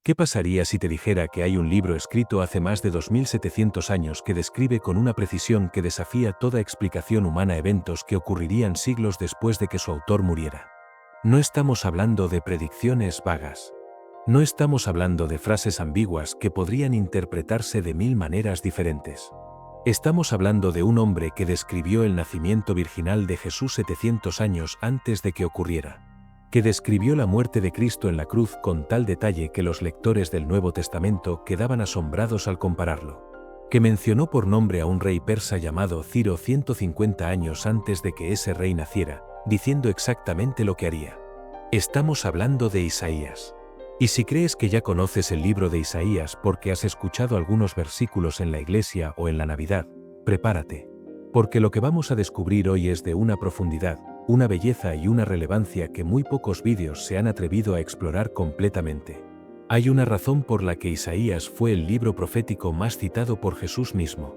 ¿Qué pasaría si te dijera que hay un libro escrito hace más de 2700 años que describe con una precisión que desafía toda explicación humana eventos que ocurrirían siglos después de que su autor muriera? No estamos hablando de predicciones vagas. No estamos hablando de frases ambiguas que podrían interpretarse de 1000 maneras diferentes. Estamos hablando de un hombre que describió el nacimiento virginal de Jesús 700 años antes de que ocurriera, que describió la muerte de Cristo en la cruz con tal detalle que los lectores del Nuevo Testamento quedaban asombrados al compararlo, que mencionó por nombre a un rey persa llamado Ciro 150 años antes de que ese rey naciera, diciendo exactamente lo que haría. Estamos hablando de Isaías. Y si crees que ya conoces el libro de Isaías porque has escuchado algunos versículos en la iglesia o en la Navidad, prepárate. Porque lo que vamos a descubrir hoy es de una profundidad, una belleza y una relevancia que muy pocos vídeos se han atrevido a explorar completamente. Hay una razón por la que Isaías fue el libro profético más citado por Jesús mismo.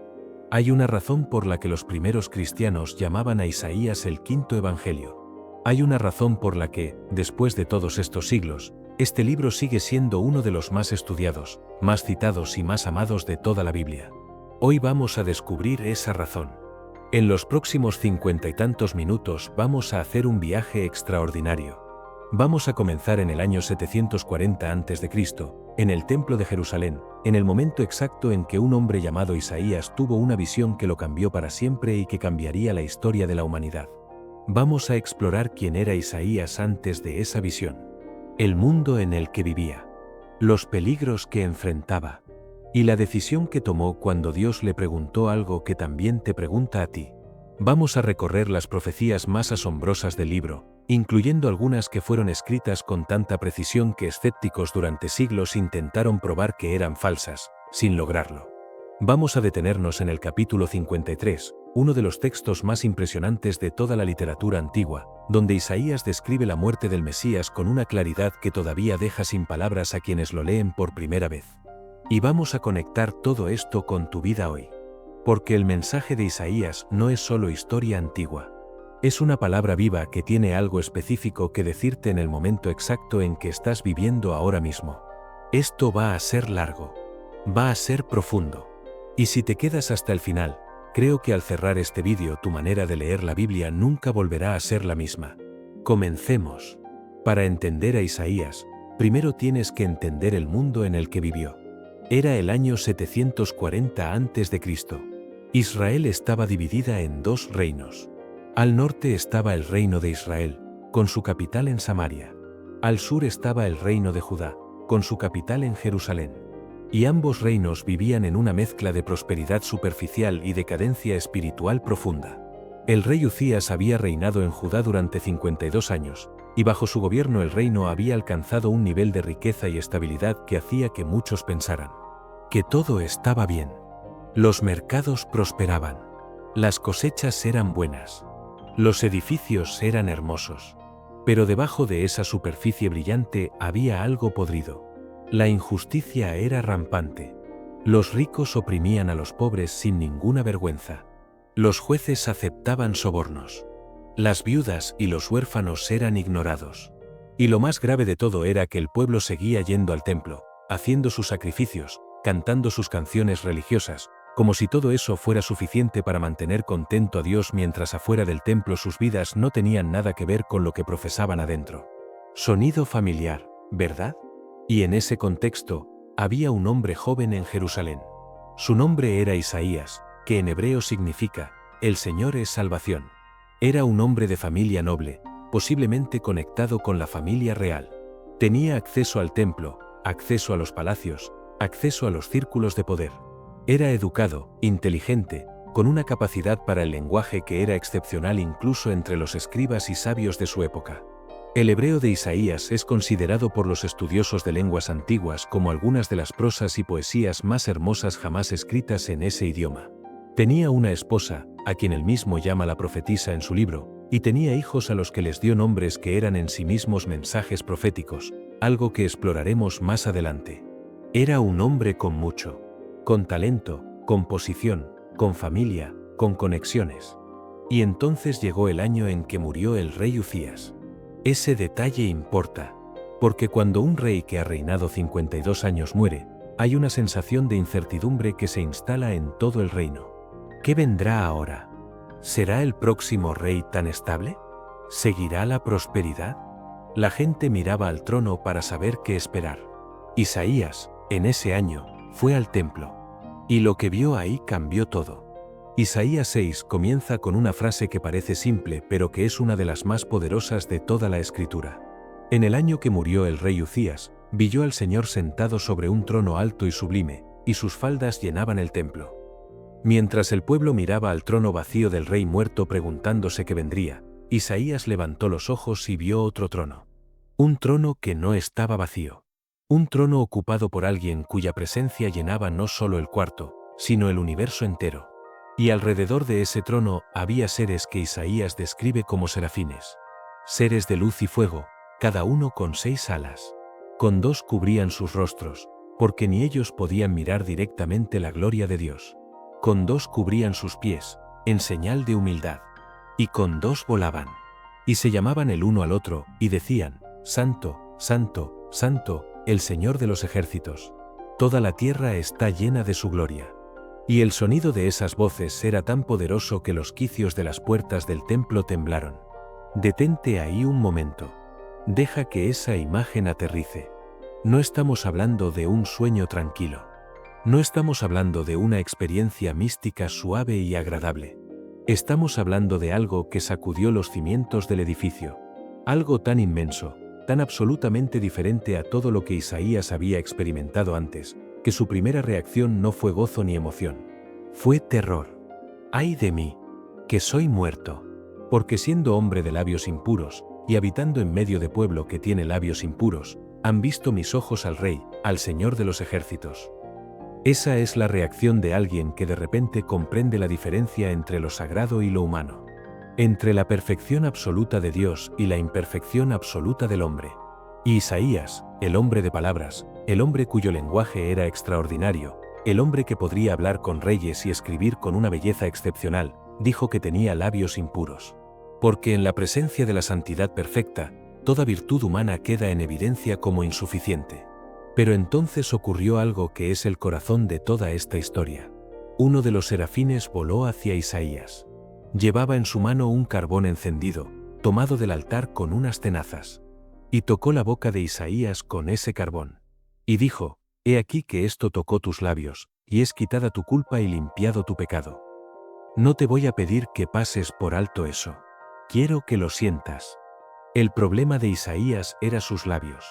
Hay una razón por la que los primeros cristianos llamaban a Isaías el quinto evangelio. Hay una razón por la que, después de todos estos siglos, este libro sigue siendo uno de los más estudiados, más citados y más amados de toda la Biblia. Hoy vamos a descubrir esa razón. En los próximos 50 y tantos minutos vamos a hacer un viaje extraordinario. Vamos a comenzar en el año 740 a.C., en el Templo de Jerusalén, en el momento exacto en que un hombre llamado Isaías tuvo una visión que lo cambió para siempre y que cambiaría la historia de la humanidad. Vamos a explorar quién era Isaías antes de esa visión, el mundo en el que vivía, los peligros que enfrentaba y la decisión que tomó cuando Dios le preguntó algo que también te pregunta a ti. Vamos a recorrer las profecías más asombrosas del libro, incluyendo algunas que fueron escritas con tanta precisión que escépticos durante siglos intentaron probar que eran falsas, sin lograrlo. Vamos a detenernos en el capítulo 53, uno de los textos más impresionantes de toda la literatura antigua, donde Isaías describe la muerte del Mesías con una claridad que todavía deja sin palabras a quienes lo leen por primera vez. Y vamos a conectar todo esto con tu vida hoy. Porque el mensaje de Isaías no es solo historia antigua. Es una palabra viva que tiene algo específico que decirte en el momento exacto en que estás viviendo ahora mismo. Esto va a ser largo. Va a ser profundo. Y si te quedas hasta el final, creo que al cerrar este vídeo tu manera de leer la Biblia nunca volverá a ser la misma. Comencemos. Para entender a Isaías, primero tienes que entender el mundo en el que vivió. Era el año 740 a.C. Israel estaba dividida en dos reinos. Al norte estaba el reino de Israel, con su capital en Samaria. Al sur estaba el reino de Judá, con su capital en Jerusalén. Y ambos reinos vivían en una mezcla de prosperidad superficial y decadencia espiritual profunda. El rey Uzías había reinado en Judá durante 52 años, y bajo su gobierno el reino había alcanzado un nivel de riqueza y estabilidad que hacía que muchos pensaran que todo estaba bien. Los mercados prosperaban. Las cosechas eran buenas. Los edificios eran hermosos. Pero debajo de esa superficie brillante había algo podrido. La injusticia era rampante. Los ricos oprimían a los pobres sin ninguna vergüenza. Los jueces aceptaban sobornos. Las viudas y los huérfanos eran ignorados. Y lo más grave de todo era que el pueblo seguía yendo al templo, haciendo sus sacrificios, cantando sus canciones religiosas, como si todo eso fuera suficiente para mantener contento a Dios mientras afuera del templo sus vidas no tenían nada que ver con lo que profesaban adentro. Sonido familiar, ¿verdad? Y en ese contexto, había un hombre joven en Jerusalén. Su nombre era Isaías, que en hebreo significa, el Señor es salvación. Era un hombre de familia noble, posiblemente conectado con la familia real. Tenía acceso al templo, acceso a los palacios, acceso a los círculos de poder. Era educado, inteligente, con una capacidad para el lenguaje que era excepcional incluso entre los escribas y sabios de su época. El hebreo de Isaías es considerado por los estudiosos de lenguas antiguas como algunas de las prosas y poesías más hermosas jamás escritas en ese idioma. Tenía una esposa, a quien él mismo llama la profetisa en su libro, y tenía hijos a los que les dio nombres que eran en sí mismos mensajes proféticos, algo que exploraremos más adelante. Era un hombre con mucho, con talento, con posición, con familia, con conexiones. Y entonces llegó el año en que murió el rey Uzías. Ese detalle importa. Porque cuando un rey que ha reinado 52 años muere, hay una sensación de incertidumbre que se instala en todo el reino. ¿Qué vendrá ahora? ¿Será el próximo rey tan estable? ¿Seguirá la prosperidad? La gente miraba al trono para saber qué esperar. Isaías, en ese año, fue al templo. Y lo que vio ahí cambió todo. Isaías 6 comienza con una frase que parece simple, pero que es una de las más poderosas de toda la Escritura. En el año que murió el rey Uzías, vi yo al Señor sentado sobre un trono alto y sublime, y sus faldas llenaban el templo. Mientras el pueblo miraba al trono vacío del rey muerto preguntándose qué vendría, Isaías levantó los ojos y vio otro trono. Un trono que no estaba vacío. Un trono ocupado por alguien cuya presencia llenaba no solo el cuarto, sino el universo entero. Y alrededor de ese trono había seres que Isaías describe como serafines. Seres de luz y fuego, cada uno con 6 alas. Con 2 cubrían sus rostros, porque ni ellos podían mirar directamente la gloria de Dios. Con 2 cubrían sus pies, en señal de humildad. Y con 2 volaban. Y se llamaban el uno al otro, y decían: Santo, Santo, Santo, el Señor de los ejércitos. Toda la tierra está llena de su gloria. Y el sonido de esas voces era tan poderoso que los quicios de las puertas del templo temblaron. Detente ahí un momento. Deja que esa imagen aterrice. No estamos hablando de un sueño tranquilo. No estamos hablando de una experiencia mística suave y agradable. Estamos hablando de algo que sacudió los cimientos del edificio. Algo tan inmenso, tan absolutamente diferente a todo lo que Isaías había experimentado antes, que su primera reacción no fue gozo ni emoción. Fue terror. ¡Ay de mí, que soy muerto! Porque siendo hombre de labios impuros, y habitando en medio de pueblo que tiene labios impuros, han visto mis ojos al Rey, al Señor de los ejércitos. Esa es la reacción de alguien que de repente comprende la diferencia entre lo sagrado y lo humano. Entre la perfección absoluta de Dios y la imperfección absoluta del hombre. Y Isaías, el hombre de palabras, el hombre cuyo lenguaje era extraordinario, el hombre que podría hablar con reyes y escribir con una belleza excepcional, dijo que tenía labios impuros. Porque en la presencia de la santidad perfecta, toda virtud humana queda en evidencia como insuficiente. Pero entonces ocurrió algo que es el corazón de toda esta historia. Uno de los serafines voló hacia Isaías. Llevaba en su mano un carbón encendido, tomado del altar con unas tenazas. Y tocó la boca de Isaías con ese carbón. Y dijo: He aquí que esto tocó tus labios, y es quitada tu culpa y limpiado tu pecado. No te voy a pedir que pases por alto eso. Quiero que lo sientas. El problema de Isaías era sus labios.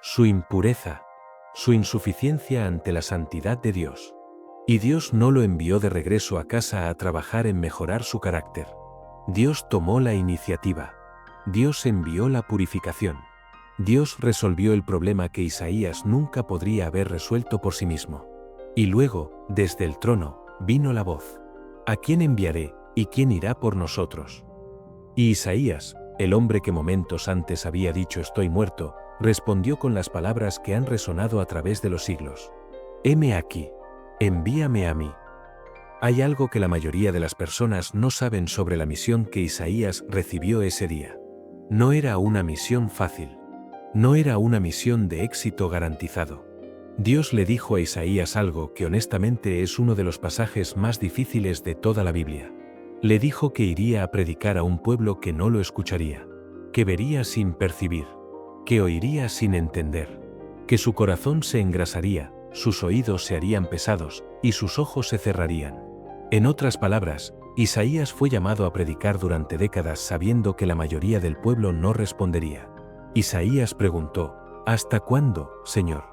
Su impureza. Su insuficiencia ante la santidad de Dios. Y Dios no lo envió de regreso a casa a trabajar en mejorar su carácter. Dios tomó la iniciativa. Dios envió la purificación. Dios resolvió el problema que Isaías nunca podría haber resuelto por sí mismo. Y luego, desde el trono, vino la voz: ¿A quién enviaré, y quién irá por nosotros? Y Isaías, el hombre que momentos antes había dicho estoy muerto, respondió con las palabras que han resonado a través de los siglos: Heme aquí, envíame a mí. Hay algo que la mayoría de las personas no saben sobre la misión que Isaías recibió ese día. No era una misión fácil. No era una misión de éxito garantizado. Dios le dijo a Isaías algo que honestamente es uno de los pasajes más difíciles de toda la Biblia. Le dijo que iría a predicar a un pueblo que no lo escucharía, que vería sin percibir, que oiría sin entender, que su corazón se engrasaría, sus oídos se harían pesados, y sus ojos se cerrarían. En otras palabras, Isaías fue llamado a predicar durante décadas sabiendo que la mayoría del pueblo no respondería. Isaías preguntó: ¿Hasta cuándo, Señor?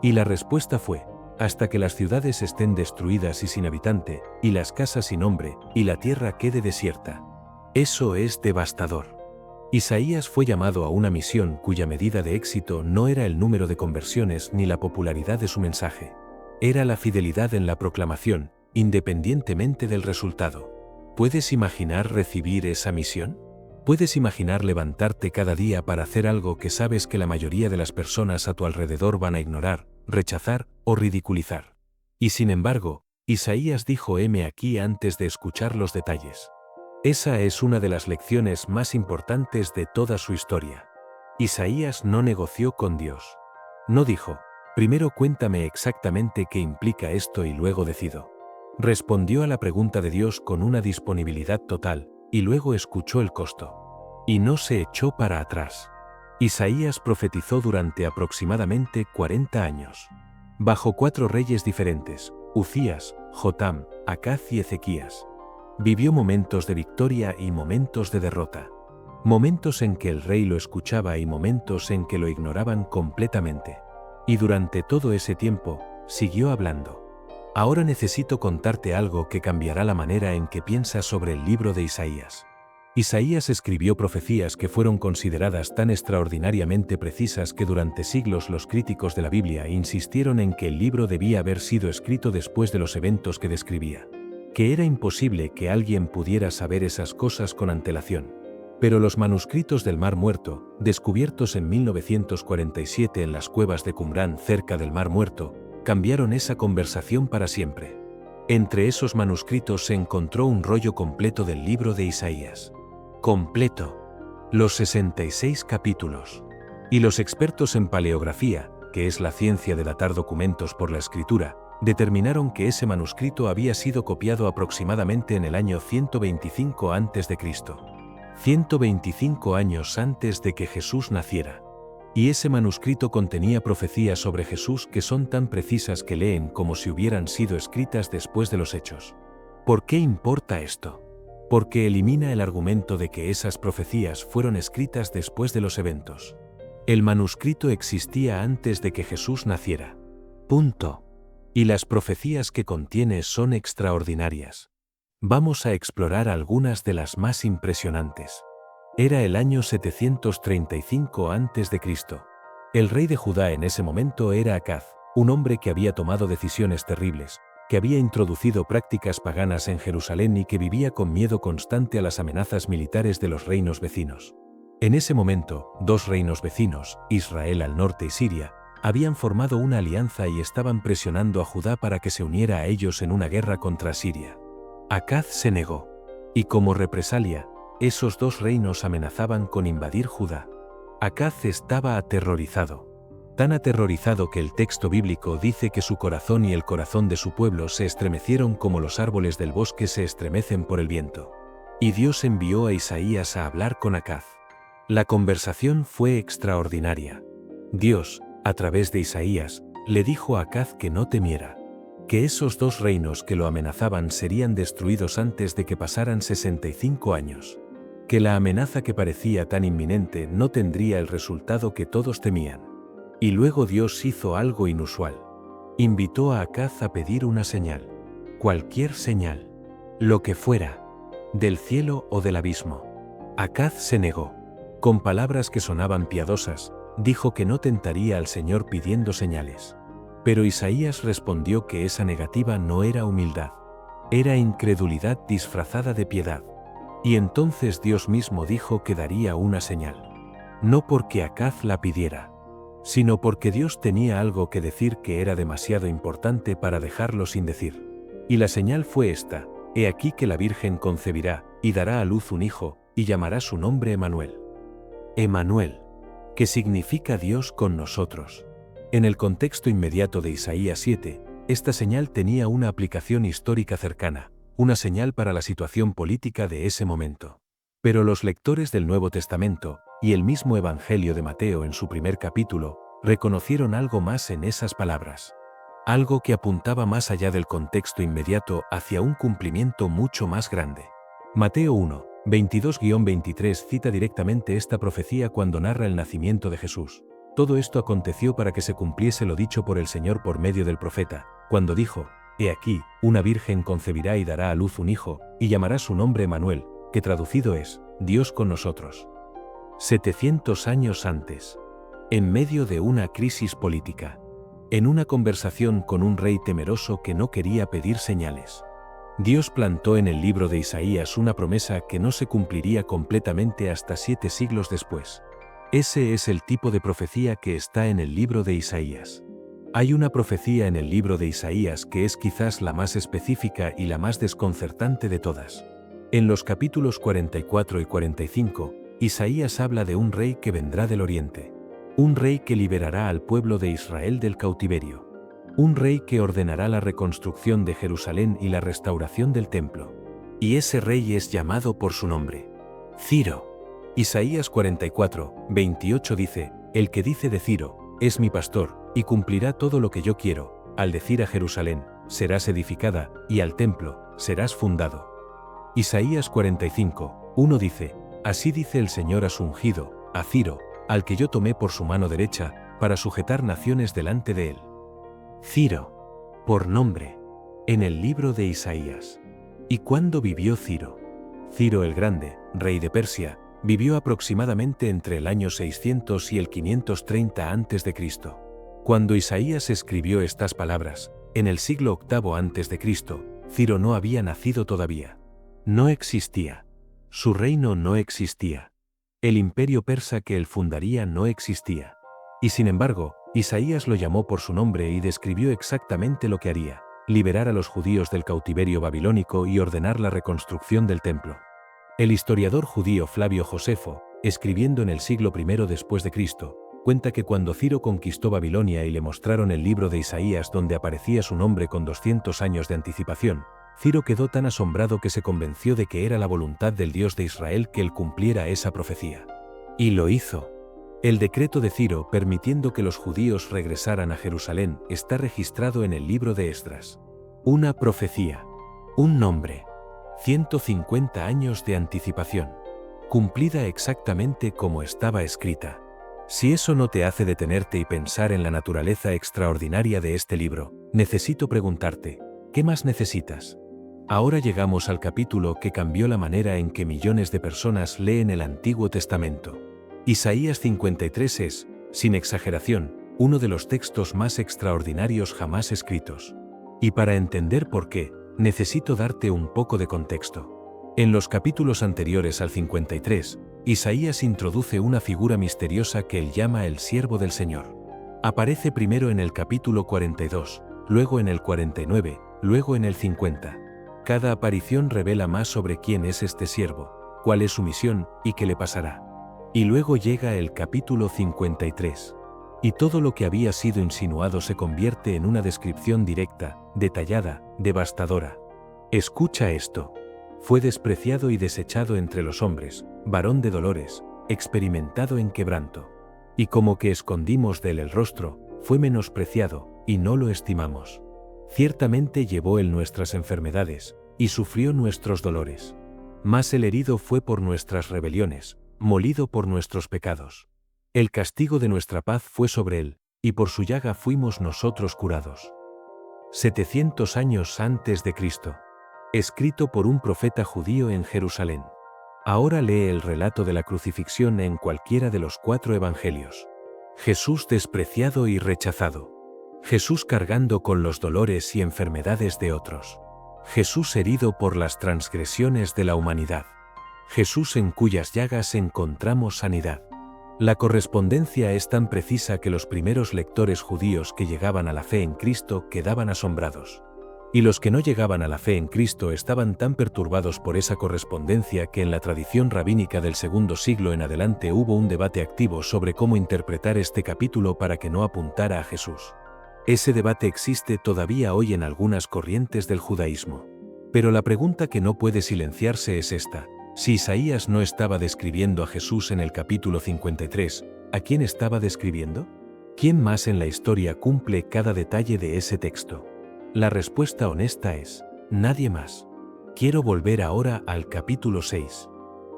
Y la respuesta fue: hasta que las ciudades estén destruidas y sin habitante, y las casas sin hombre, y la tierra quede desierta. Eso es devastador. Isaías fue llamado a una misión cuya medida de éxito no era el número de conversiones ni la popularidad de su mensaje. Era la fidelidad en la proclamación, independientemente del resultado. ¿Puedes imaginar recibir esa misión? ¿Puedes imaginar levantarte cada día para hacer algo que sabes que la mayoría de las personas a tu alrededor van a ignorar, rechazar o ridiculizar? Y sin embargo, Isaías dijo heme aquí antes de escuchar los detalles. Esa es una de las lecciones más importantes de toda su historia. Isaías no negoció con Dios. No dijo, primero cuéntame exactamente qué implica esto y luego decido. Respondió a la pregunta de Dios con una disponibilidad total, y luego escuchó el costo. Y no se echó para atrás. Isaías profetizó durante aproximadamente 40 años. Bajo 4 reyes diferentes, Uzías, Jotam, Acaz y Ezequías. Vivió momentos de victoria y momentos de derrota. Momentos en que el rey lo escuchaba y momentos en que lo ignoraban completamente. Y durante todo ese tiempo, siguió hablando. Ahora necesito contarte algo que cambiará la manera en que piensas sobre el libro de Isaías. Isaías escribió profecías que fueron consideradas tan extraordinariamente precisas que durante siglos los críticos de la Biblia insistieron en que el libro debía haber sido escrito después de los eventos que describía. Que era imposible que alguien pudiera saber esas cosas con antelación. Pero los manuscritos del Mar Muerto, descubiertos en 1947 en las cuevas de Qumrán cerca del Mar Muerto, cambiaron esa conversación para siempre. Entre esos manuscritos se encontró un rollo completo del libro de Isaías. Completo. Los 66 capítulos. Y los expertos en paleografía, que es la ciencia de datar documentos por la escritura, determinaron que ese manuscrito había sido copiado aproximadamente en el año 125 a.C. 125 años antes de que Jesús naciera. Y ese manuscrito contenía profecías sobre Jesús que son tan precisas que leen como si hubieran sido escritas después de los hechos. ¿Por qué importa esto? Porque elimina el argumento de que esas profecías fueron escritas después de los eventos. El manuscrito existía antes de que Jesús naciera. Punto. Y las profecías que contiene son extraordinarias. Vamos a explorar algunas de las más impresionantes. Era el año 735 a.C. El rey de Judá en ese momento era Acaz, un hombre que había tomado decisiones terribles, que había introducido prácticas paganas en Jerusalén y que vivía con miedo constante a las amenazas militares de los reinos vecinos. En ese momento, 2 reinos vecinos, Israel al norte y Siria, habían formado una alianza y estaban presionando a Judá para que se uniera a ellos en una guerra contra Siria. Acaz se negó. Y como represalia, esos 2 reinos amenazaban con invadir Judá. Acaz estaba aterrorizado. Tan aterrorizado que el texto bíblico dice que su corazón y el corazón de su pueblo se estremecieron como los árboles del bosque se estremecen por el viento. Y Dios envió a Isaías a hablar con Acaz. La conversación fue extraordinaria. Dios, a través de Isaías, le dijo a Acaz que no temiera. Que esos 2 reinos que lo amenazaban serían destruidos antes de que pasaran 65 años. Que la amenaza que parecía tan inminente no tendría el resultado que todos temían. Y luego Dios hizo algo inusual. Invitó a Acaz a pedir una señal. Cualquier señal. Lo que fuera. Del cielo o del abismo. Acaz se negó. Con palabras que sonaban piadosas, dijo que no tentaría al Señor pidiendo señales. Pero Isaías respondió que esa negativa no era humildad. Era incredulidad disfrazada de piedad. Y entonces Dios mismo dijo que daría una señal. No porque Acaz la pidiera, sino porque Dios tenía algo que decir que era demasiado importante para dejarlo sin decir. Y la señal fue esta: he aquí que la Virgen concebirá, y dará a luz un hijo, y llamará su nombre Emanuel. Emanuel, que significa Dios con nosotros. En el contexto inmediato de Isaías 7, esta señal tenía una aplicación histórica cercana, una señal para la situación política de ese momento. Pero los lectores del Nuevo Testamento, y el mismo Evangelio de Mateo en su primer capítulo, reconocieron algo más en esas palabras. Algo que apuntaba más allá del contexto inmediato hacia un cumplimiento mucho más grande. Mateo 1, 22-23 cita directamente esta profecía cuando narra el nacimiento de Jesús. Todo esto aconteció para que se cumpliese lo dicho por el Señor por medio del profeta, cuando dijo: he aquí, una virgen concebirá y dará a luz un hijo, y llamará su nombre Emanuel, que traducido es, Dios con nosotros. 700 años antes. En medio de una crisis política. En una conversación con un rey temeroso que no quería pedir señales. Dios plantó en el libro de Isaías una promesa que no se cumpliría completamente hasta 7 siglos después. Ese es el tipo de profecía que está en el libro de Isaías. Hay una profecía en el libro de Isaías que es quizás la más específica y la más desconcertante de todas. En los capítulos 44 y 45, Isaías habla de un rey que vendrá del oriente. Un rey que liberará al pueblo de Israel del cautiverio. Un rey que ordenará la reconstrucción de Jerusalén y la restauración del templo. Y ese rey es llamado por su nombre: Ciro. Isaías 44, 28 dice: El que dice de Ciro, es mi pastor, y cumplirá todo lo que yo quiero, al decir a Jerusalén, serás edificada, y al templo, serás fundado. Isaías 45, 1 dice: Así dice el Señor a su ungido, a Ciro, al que yo tomé por su mano derecha, para sujetar naciones delante de él. Ciro, por nombre, en el libro de Isaías. ¿Y cuándo vivió Ciro? Ciro el Grande, rey de Persia, vivió aproximadamente entre el año 600 y el 530 a.C. Cuando Isaías escribió estas palabras, en el siglo VIII a.C., Ciro no había nacido todavía. No existía. Su reino no existía. El imperio persa que él fundaría no existía. Y sin embargo, Isaías lo llamó por su nombre y describió exactamente lo que haría: liberar a los judíos del cautiverio babilónico y ordenar la reconstrucción del templo. El historiador judío Flavio Josefo, escribiendo en el siglo I después de Cristo, cuenta que cuando Ciro conquistó Babilonia y le mostraron el libro de Isaías donde aparecía su nombre con 200 años de anticipación, Ciro quedó tan asombrado que se convenció de que era la voluntad del Dios de Israel que él cumpliera esa profecía. Y lo hizo. El decreto de Ciro permitiendo que los judíos regresaran a Jerusalén está registrado en el libro de Esdras. Una profecía. Un nombre. 150 años de anticipación. Cumplida exactamente como estaba escrita. Si eso no te hace detenerte y pensar en la naturaleza extraordinaria de este libro, necesito preguntarte, ¿qué más necesitas? Ahora llegamos al capítulo que cambió la manera en que millones de personas leen el Antiguo Testamento. Isaías 53 es, sin exageración, uno de los textos más extraordinarios jamás escritos. Y para entender por qué, necesito darte un poco de contexto. En los capítulos anteriores al 53, Isaías introduce una figura misteriosa que él llama el siervo del Señor. Aparece primero en el capítulo 42, luego en el 49, luego en el 50. Cada aparición revela más sobre quién es este siervo, cuál es su misión y qué le pasará. Y luego llega el capítulo 53. Y todo lo que había sido insinuado se convierte en una descripción directa, detallada, devastadora. Escucha esto. Fue despreciado y desechado entre los hombres, varón de dolores, experimentado en quebranto. Y como que escondimos de él el rostro, fue menospreciado, y no lo estimamos. Ciertamente llevó él nuestras enfermedades, y sufrió nuestros dolores. Mas el herido fue por nuestras rebeliones, molido por nuestros pecados. El castigo de nuestra paz fue sobre él, y por su llaga fuimos nosotros curados. 700 años antes de Cristo. Escrito por un profeta judío en Jerusalén. Ahora lee el relato de la crucifixión en cualquiera de los 4 evangelios. Jesús despreciado y rechazado. Jesús cargando con los dolores y enfermedades de otros. Jesús herido por las transgresiones de la humanidad. Jesús en cuyas llagas encontramos sanidad. La correspondencia es tan precisa que los primeros lectores judíos que llegaban a la fe en Cristo quedaban asombrados. Y los que no llegaban a la fe en Cristo estaban tan perturbados por esa correspondencia que en la tradición rabínica del segundo siglo en adelante hubo un debate activo sobre cómo interpretar este capítulo para que no apuntara a Jesús. Ese debate existe todavía hoy en algunas corrientes del judaísmo. Pero la pregunta que no puede silenciarse es esta: si Isaías no estaba describiendo a Jesús en el capítulo 53, ¿a quién estaba describiendo? ¿Quién más en la historia cumple cada detalle de ese texto? La respuesta honesta es: nadie más. Quiero volver ahora al capítulo 6.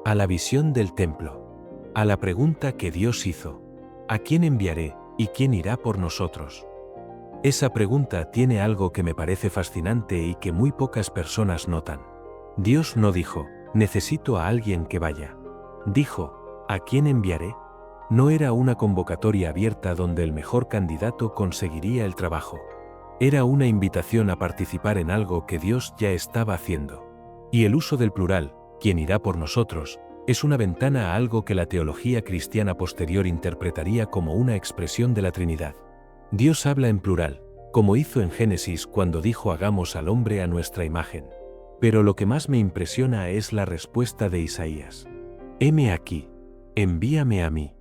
A la visión del templo. A la pregunta que Dios hizo: ¿a quién enviaré y quién irá por nosotros? Esa pregunta tiene algo que me parece fascinante y que muy pocas personas notan. Dios no dijo: necesito a alguien que vaya. Dijo: ¿a quién enviaré? No era una convocatoria abierta donde el mejor candidato conseguiría el trabajo. Era una invitación a participar en algo que Dios ya estaba haciendo. Y el uso del plural, ¿quién irá por nosotros?, es una ventana a algo que la teología cristiana posterior interpretaría como una expresión de la Trinidad. Dios habla en plural, como hizo en Génesis cuando dijo: hagamos al hombre a nuestra imagen. Pero lo que más me impresiona es la respuesta de Isaías. Heme aquí. envíame a mí.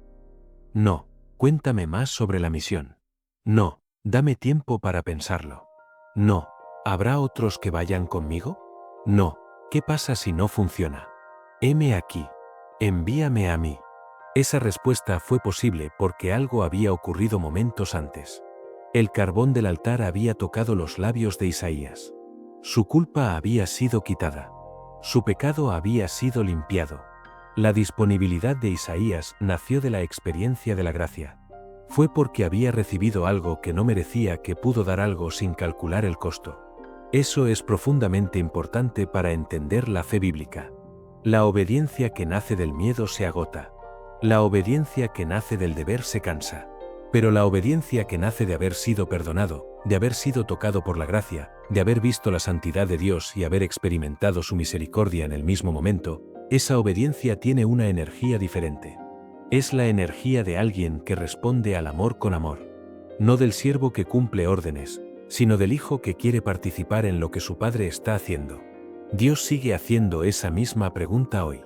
No, cuéntame más sobre la misión. No, dame tiempo para pensarlo. No, ¿habrá otros que vayan conmigo? No, ¿qué pasa si no funciona? Heme aquí. Envíame a mí. Esa respuesta fue posible porque algo había ocurrido momentos antes. El carbón del altar había tocado los labios de Isaías. Su culpa había sido quitada. Su pecado había sido limpiado. La disponibilidad de Isaías nació de la experiencia de la gracia. Fue porque había recibido algo que no merecía que pudo dar algo sin calcular el costo. Eso es profundamente importante para entender la fe bíblica. La obediencia que nace del miedo se agota. La obediencia que nace del deber se cansa. Pero la obediencia que nace de haber sido perdonado, de haber sido tocado por la gracia, de haber visto la santidad de Dios y haber experimentado su misericordia en el mismo momento, esa obediencia tiene una energía diferente. Es la energía de alguien que responde al amor con amor. No del siervo que cumple órdenes, sino del hijo que quiere participar en lo que su padre está haciendo. Dios sigue haciendo esa misma pregunta hoy.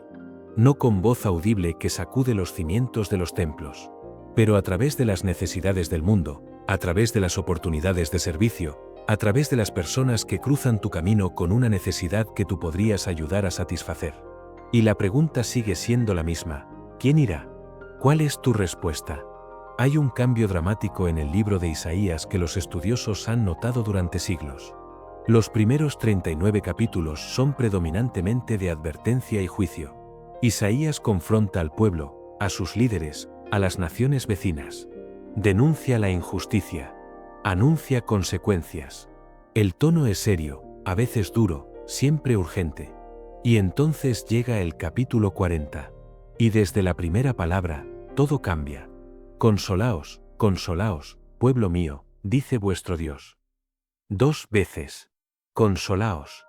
No con voz audible que sacude los cimientos de los templos, pero a través de las necesidades del mundo, a través de las oportunidades de servicio, a través de las personas que cruzan tu camino con una necesidad que tú podrías ayudar a satisfacer. Y la pregunta sigue siendo la misma: ¿quién irá? ¿Cuál es tu respuesta? Hay un cambio dramático en el libro de Isaías que los estudiosos han notado durante siglos. Los primeros 39 capítulos son predominantemente de advertencia y juicio. Isaías confronta al pueblo, a sus líderes, a las naciones vecinas. Denuncia la injusticia. Anuncia consecuencias. El tono es serio, a veces duro, siempre urgente. Y entonces llega el capítulo 40. Y desde la primera palabra, todo cambia. Consolaos, consolaos, pueblo mío, dice vuestro Dios. 2 veces. Consolaos.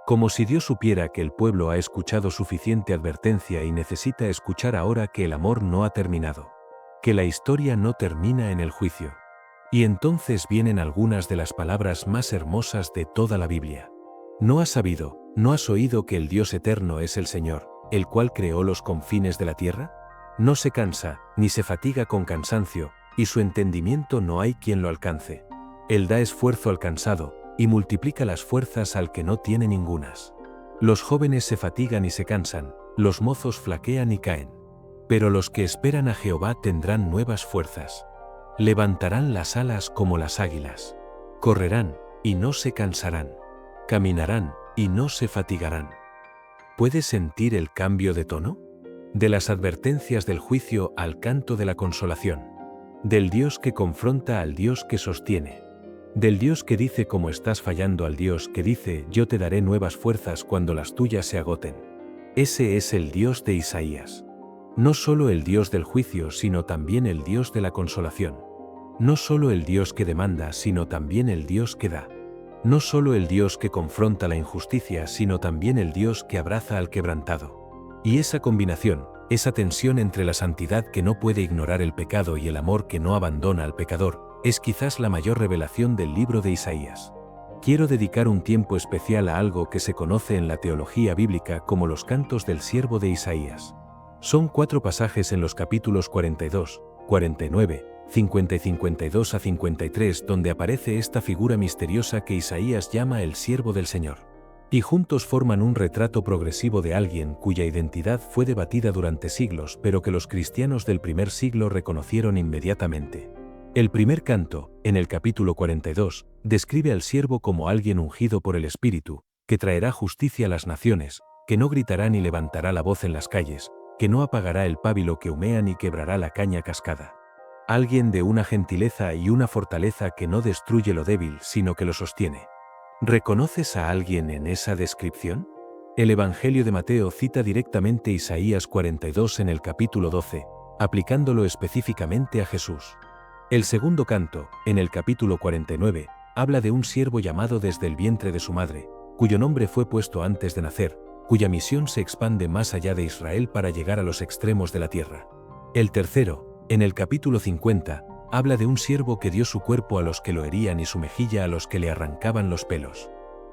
Como si Dios supiera que el pueblo ha escuchado suficiente advertencia y necesita escuchar ahora que el amor no ha terminado. Que la historia no termina en el juicio. Y entonces vienen algunas de las palabras más hermosas de toda la Biblia. ¿No has sabido, no has oído que el Dios eterno es el Señor, el cual creó los confines de la tierra? No se cansa, ni se fatiga con cansancio, y su entendimiento no hay quien lo alcance. Él da esfuerzo al cansado, y multiplica las fuerzas al que no tiene ningunas. Los jóvenes se fatigan y se cansan, los mozos flaquean y caen. Pero los que esperan a Jehová tendrán nuevas fuerzas. Levantarán las alas como las águilas. Correrán, y no se cansarán. Caminarán, y no se fatigarán. ¿Puedes sentir el cambio de tono? De las advertencias del juicio al canto de la consolación. Del Dios que confronta al Dios que sostiene. Del Dios que dice cómo estás fallando al Dios que dice yo te daré nuevas fuerzas cuando las tuyas se agoten. Ese es el Dios de Isaías. No solo el Dios del juicio sino también el Dios de la consolación. No solo el Dios que demanda sino también el Dios que da. No solo el Dios que confronta la injusticia sino también el Dios que abraza al quebrantado. Y esa combinación, esa tensión entre la santidad que no puede ignorar el pecado y el amor que no abandona al pecador, es quizás la mayor revelación del libro de Isaías. Quiero dedicar un tiempo especial a algo que se conoce en la teología bíblica como los cantos del siervo de Isaías. Son 4 pasajes en los capítulos 42, 49, 50 y 52 a 53 donde aparece esta figura misteriosa que Isaías llama el siervo del Señor. Y juntos forman un retrato progresivo de alguien cuya identidad fue debatida durante siglos pero que los cristianos del primer siglo reconocieron inmediatamente. El primer canto, en el capítulo 42, describe al siervo como alguien ungido por el Espíritu, que traerá justicia a las naciones, que no gritará ni levantará la voz en las calles, que no apagará el pábilo que humea ni quebrará la caña cascada. Alguien de una gentileza y una fortaleza que no destruye lo débil sino que lo sostiene. ¿Reconoces a alguien en esa descripción? El Evangelio de Mateo cita directamente Isaías 42 en el capítulo 12, aplicándolo específicamente a Jesús. El segundo canto, en el capítulo 49, habla de un siervo llamado desde el vientre de su madre, cuyo nombre fue puesto antes de nacer, cuya misión se expande más allá de Israel para llegar a los extremos de la tierra. El tercero, en el capítulo 50, habla de un siervo que dio su cuerpo a los que lo herían y su mejilla a los que le arrancaban los pelos,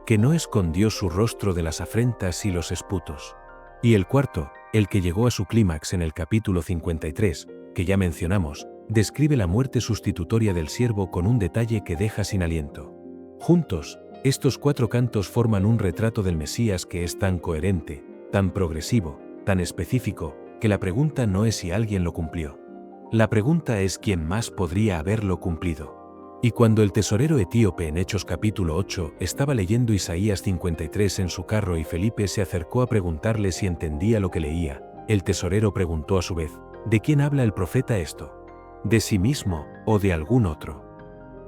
que no escondió su rostro de las afrentas y los esputos. Y el cuarto, el que llegó a su clímax en el capítulo 53, que ya mencionamos, describe la muerte sustitutoria del siervo con un detalle que deja sin aliento. Juntos, estos 4 cantos forman un retrato del Mesías que es tan coherente, tan progresivo, tan específico, que la pregunta no es si alguien lo cumplió. La pregunta es quién más podría haberlo cumplido. Y cuando el tesorero etíope en Hechos capítulo 8 estaba leyendo Isaías 53 en su carro y Felipe se acercó a preguntarle si entendía lo que leía, el tesorero preguntó a su vez, ¿de quién habla el profeta esto? ¿De sí mismo o de algún otro?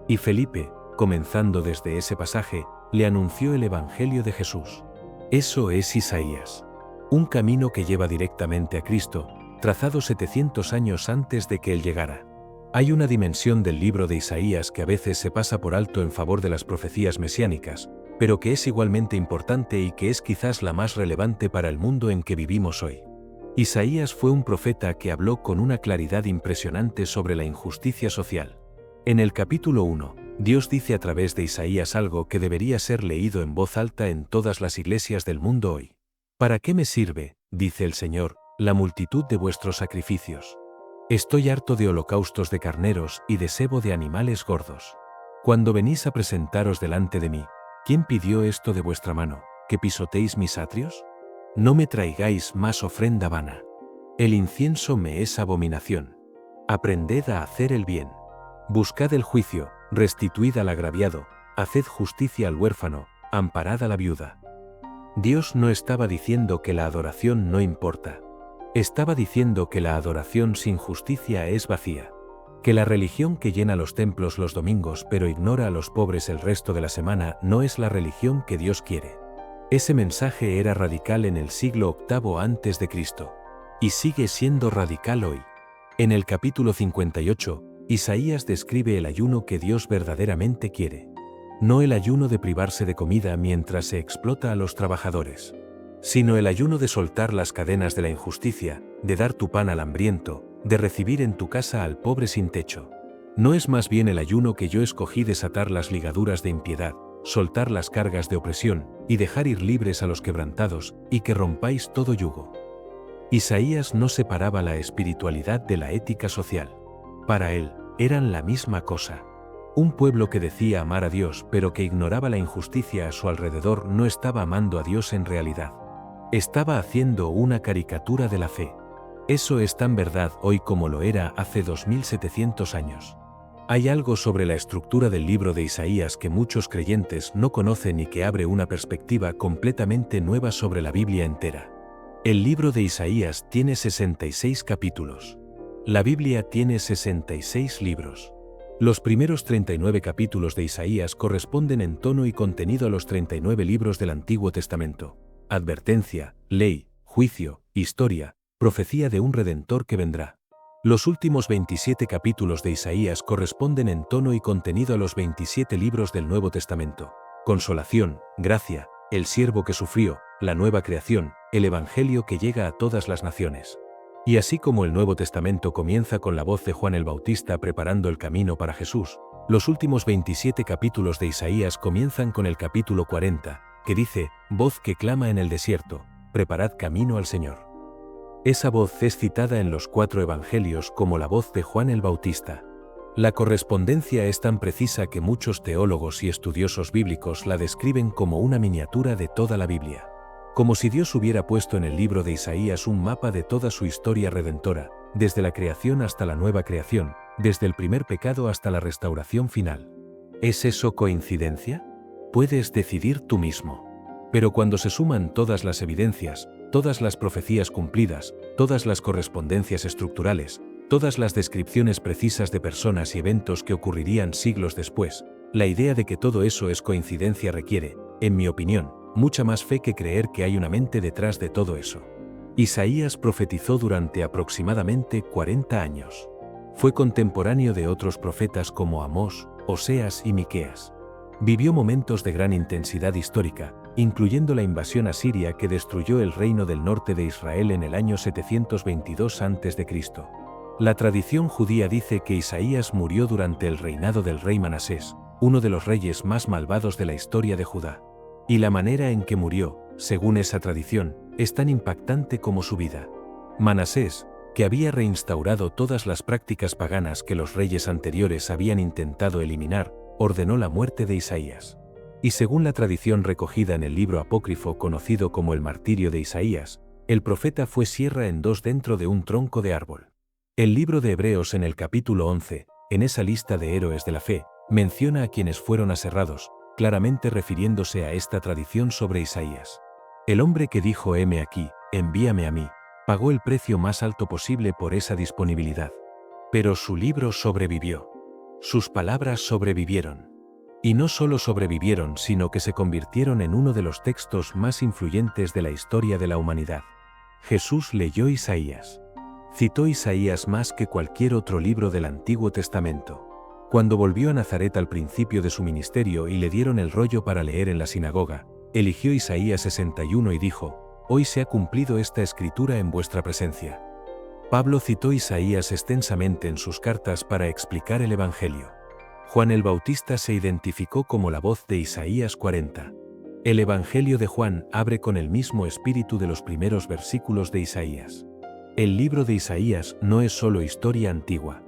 Y Felipe, comenzando desde ese pasaje, le anunció el Evangelio de Jesús. Eso es Isaías. Un camino que lleva directamente a Cristo, trazado 700 años antes de que Él llegara. Hay una dimensión del libro de Isaías que a veces se pasa por alto en favor de las profecías mesiánicas, pero que es igualmente importante y que es quizás la más relevante para el mundo en que vivimos hoy. Isaías fue un profeta que habló con una claridad impresionante sobre la injusticia social. En el capítulo 1, Dios dice a través de Isaías algo que debería ser leído en voz alta en todas las iglesias del mundo hoy. ¿Para qué me sirve, dice el Señor, la multitud de vuestros sacrificios? Estoy harto de holocaustos de carneros y de sebo de animales gordos. Cuando venís a presentaros delante de mí, ¿quién pidió esto de vuestra mano, que pisoteéis mis atrios? No me traigáis más ofrenda vana. El incienso me es abominación. Aprended a hacer el bien. Buscad el juicio, restituid al agraviado, haced justicia al huérfano, amparad a la viuda. Dios no estaba diciendo que la adoración no importa. Estaba diciendo que la adoración sin justicia es vacía. Que la religión que llena los templos los domingos pero ignora a los pobres el resto de la semana no es la religión que Dios quiere. Ese mensaje era radical en el siglo VIII antes de Cristo. Y sigue siendo radical hoy. En el capítulo 58, Isaías describe el ayuno que Dios verdaderamente quiere. No el ayuno de privarse de comida mientras se explota a los trabajadores, sino el ayuno de soltar las cadenas de la injusticia, de dar tu pan al hambriento, de recibir en tu casa al pobre sin techo. ¿No es más bien el ayuno que yo escogí desatar las ligaduras de impiedad, soltar las cargas de opresión, y dejar ir libres a los quebrantados, y que rompáis todo yugo? Isaías no separaba la espiritualidad de la ética social. Para él, eran la misma cosa. Un pueblo que decía amar a Dios pero que ignoraba la injusticia a su alrededor no estaba amando a Dios en realidad. Estaba haciendo una caricatura de la fe. Eso es tan verdad hoy como lo era hace 2700 años. Hay algo sobre la estructura del libro de Isaías que muchos creyentes no conocen y que abre una perspectiva completamente nueva sobre la Biblia entera. El libro de Isaías tiene 66 capítulos. La Biblia tiene 66 libros. Los primeros 39 capítulos de Isaías corresponden en tono y contenido a los 39 libros del Antiguo Testamento. Advertencia, ley, juicio, historia, profecía de un Redentor que vendrá. Los últimos 27 capítulos de Isaías corresponden en tono y contenido a los 27 libros del Nuevo Testamento. Consolación, gracia, el siervo que sufrió, la nueva creación, el Evangelio que llega a todas las naciones. Y así como el Nuevo Testamento comienza con la voz de Juan el Bautista preparando el camino para Jesús, los últimos 27 capítulos de Isaías comienzan con el capítulo 40, que dice, voz que clama en el desierto, preparad camino al Señor. Esa voz es citada en los 4 evangelios como la voz de Juan el Bautista. La correspondencia es tan precisa que muchos teólogos y estudiosos bíblicos la describen como una miniatura de toda la Biblia. Como si Dios hubiera puesto en el libro de Isaías un mapa de toda su historia redentora, desde la creación hasta la nueva creación, desde el primer pecado hasta la restauración final. ¿Es eso coincidencia? Puedes decidir tú mismo. Pero cuando se suman todas las evidencias, todas las profecías cumplidas, todas las correspondencias estructurales, todas las descripciones precisas de personas y eventos que ocurrirían siglos después, la idea de que todo eso es coincidencia requiere, en mi opinión, mucha más fe que creer que hay una mente detrás de todo eso. Isaías profetizó durante aproximadamente 40 años. Fue contemporáneo de otros profetas como Amós, Oseas y Miqueas. Vivió momentos de gran intensidad histórica, incluyendo la invasión asiria que destruyó el reino del norte de Israel en el año 722 a.C. La tradición judía dice que Isaías murió durante el reinado del rey Manasés, uno de los reyes más malvados de la historia de Judá. Y la manera en que murió, según esa tradición, es tan impactante como su vida. Manasés, que había reinstaurado todas las prácticas paganas que los reyes anteriores habían intentado eliminar, ordenó la muerte de Isaías. Y según la tradición recogida en el libro apócrifo conocido como el Martirio de Isaías, el profeta fue sierra en dos dentro de un tronco de árbol. El libro de Hebreos en el capítulo 11, en esa lista de héroes de la fe, menciona a quienes fueron aserrados, claramente refiriéndose a esta tradición sobre Isaías. El hombre que dijo heme aquí, envíame a mí, pagó el precio más alto posible por esa disponibilidad. Pero su libro sobrevivió. Sus palabras sobrevivieron. Y no solo sobrevivieron, sino que se convirtieron en uno de los textos más influyentes de la historia de la humanidad. Jesús leyó Isaías. Citó Isaías más que cualquier otro libro del Antiguo Testamento. Cuando volvió a Nazaret al principio de su ministerio y le dieron el rollo para leer en la sinagoga, eligió Isaías 61 y dijo: «Hoy se ha cumplido esta escritura en vuestra presencia». Pablo citó Isaías extensamente en sus cartas para explicar el Evangelio. Juan el Bautista se identificó como la voz de Isaías 40. El Evangelio de Juan abre con el mismo espíritu de los primeros versículos de Isaías. El libro de Isaías no es solo historia antigua.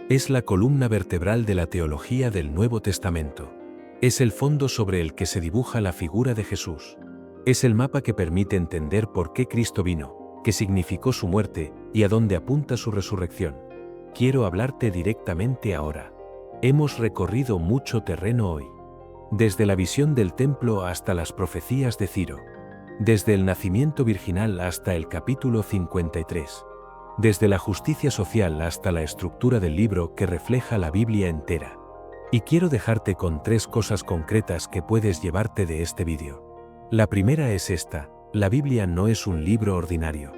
Es la columna vertebral de la teología del Nuevo Testamento. Es el fondo sobre el que se dibuja la figura de Jesús. Es el mapa que permite entender por qué Cristo vino, qué significó su muerte y a dónde apunta su resurrección. Quiero hablarte directamente ahora. Hemos recorrido mucho terreno hoy. Desde la visión del templo hasta las profecías de Ciro. Desde el nacimiento virginal hasta el capítulo 53. Desde la justicia social hasta la estructura del libro que refleja la Biblia entera. Y quiero dejarte con 3 cosas concretas que puedes llevarte de este vídeo. La primera es esta: la Biblia no es un libro ordinario.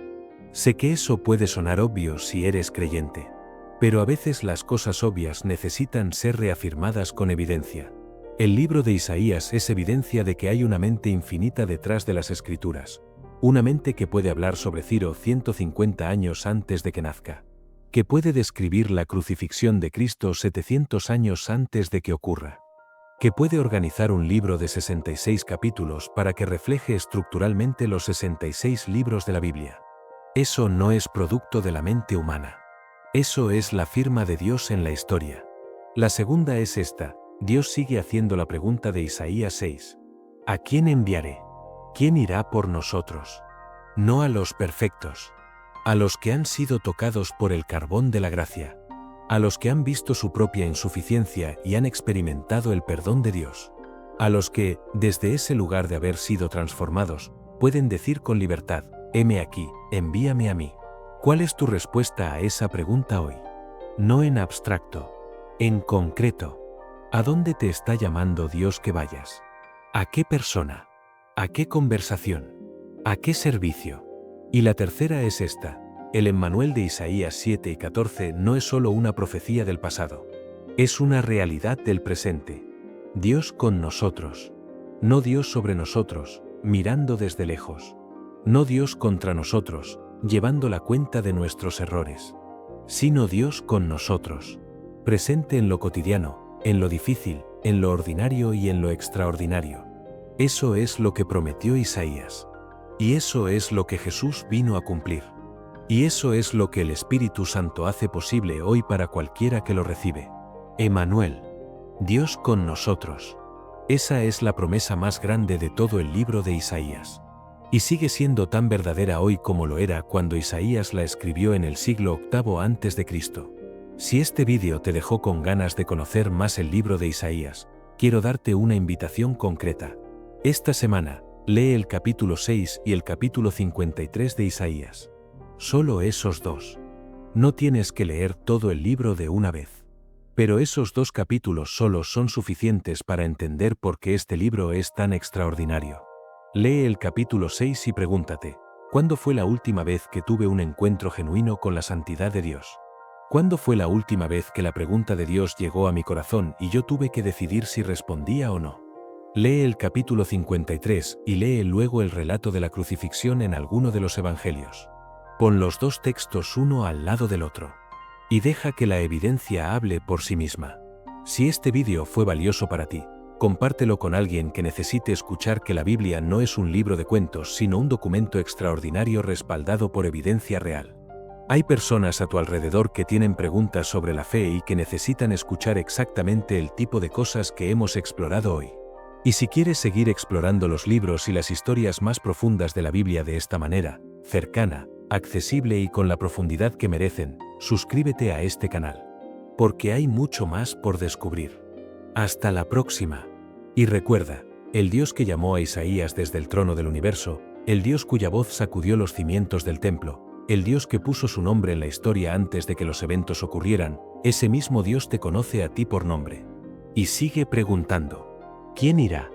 Sé que eso puede sonar obvio si eres creyente. Pero a veces las cosas obvias necesitan ser reafirmadas con evidencia. El libro de Isaías es evidencia de que hay una mente infinita detrás de las Escrituras. Una mente que puede hablar sobre Ciro 150 años antes de que nazca. Que puede describir la crucifixión de Cristo 700 años antes de que ocurra. Que puede organizar un libro de 66 capítulos para que refleje estructuralmente los 66 libros de la Biblia. Eso no es producto de la mente humana. Eso es la firma de Dios en la historia. La segunda es esta: Dios sigue haciendo la pregunta de Isaías 6. ¿A quién enviaré? ¿Quién irá por nosotros? No a los perfectos. A los que han sido tocados por el carbón de la gracia. A los que han visto su propia insuficiencia y han experimentado el perdón de Dios. A los que, desde ese lugar de haber sido transformados, pueden decir con libertad: heme aquí, envíame a mí. ¿Cuál es tu respuesta a esa pregunta hoy? No en abstracto, en concreto. ¿A dónde te está llamando Dios que vayas? ¿A qué persona? ¿A qué conversación? ¿A qué servicio? Y la tercera es esta: el Emmanuel de Isaías 7 y 14 no es solo una profecía del pasado. Es una realidad del presente. Dios con nosotros. No Dios sobre nosotros, mirando desde lejos. No Dios contra nosotros, llevando la cuenta de nuestros errores. Sino Dios con nosotros. Presente en lo cotidiano, en lo difícil, en lo ordinario y en lo extraordinario. Eso es lo que prometió Isaías. Y eso es lo que Jesús vino a cumplir. Y eso es lo que el Espíritu Santo hace posible hoy para cualquiera que lo recibe. Emmanuel. Dios con nosotros. Esa es la promesa más grande de todo el libro de Isaías. Y sigue siendo tan verdadera hoy como lo era cuando Isaías la escribió en el siglo VIII a.C. Si este vídeo te dejó con ganas de conocer más el libro de Isaías, quiero darte una invitación concreta. Esta semana, lee el capítulo 6 y el capítulo 53 de Isaías. Solo esos 2. No tienes que leer todo el libro de una vez. Pero esos 2 capítulos solos son suficientes para entender por qué este libro es tan extraordinario. Lee el capítulo 6 y pregúntate: ¿cuándo fue la última vez que tuve un encuentro genuino con la santidad de Dios? ¿Cuándo fue la última vez que la pregunta de Dios llegó a mi corazón y yo tuve que decidir si respondía o no? Lee el capítulo 53 y lee luego el relato de la crucifixión en alguno de los evangelios. Pon los 2 textos uno al lado del otro. Y deja que la evidencia hable por sí misma. Si este vídeo fue valioso para ti, Compártelo con alguien que necesite escuchar que la Biblia no es un libro de cuentos, sino un documento extraordinario respaldado por evidencia real. Hay personas a tu alrededor que tienen preguntas sobre la fe y que necesitan escuchar exactamente el tipo de cosas que hemos explorado hoy. Y si quieres seguir explorando los libros y las historias más profundas de la Biblia de esta manera, cercana, accesible y con la profundidad que merecen, suscríbete a este canal. Porque hay mucho más por descubrir. Hasta la próxima. Y recuerda, el Dios que llamó a Isaías desde el trono del universo, el Dios cuya voz sacudió los cimientos del templo, el Dios que puso su nombre en la historia antes de que los eventos ocurrieran, ese mismo Dios te conoce a ti por nombre. Y sigue preguntando, ¿quién irá?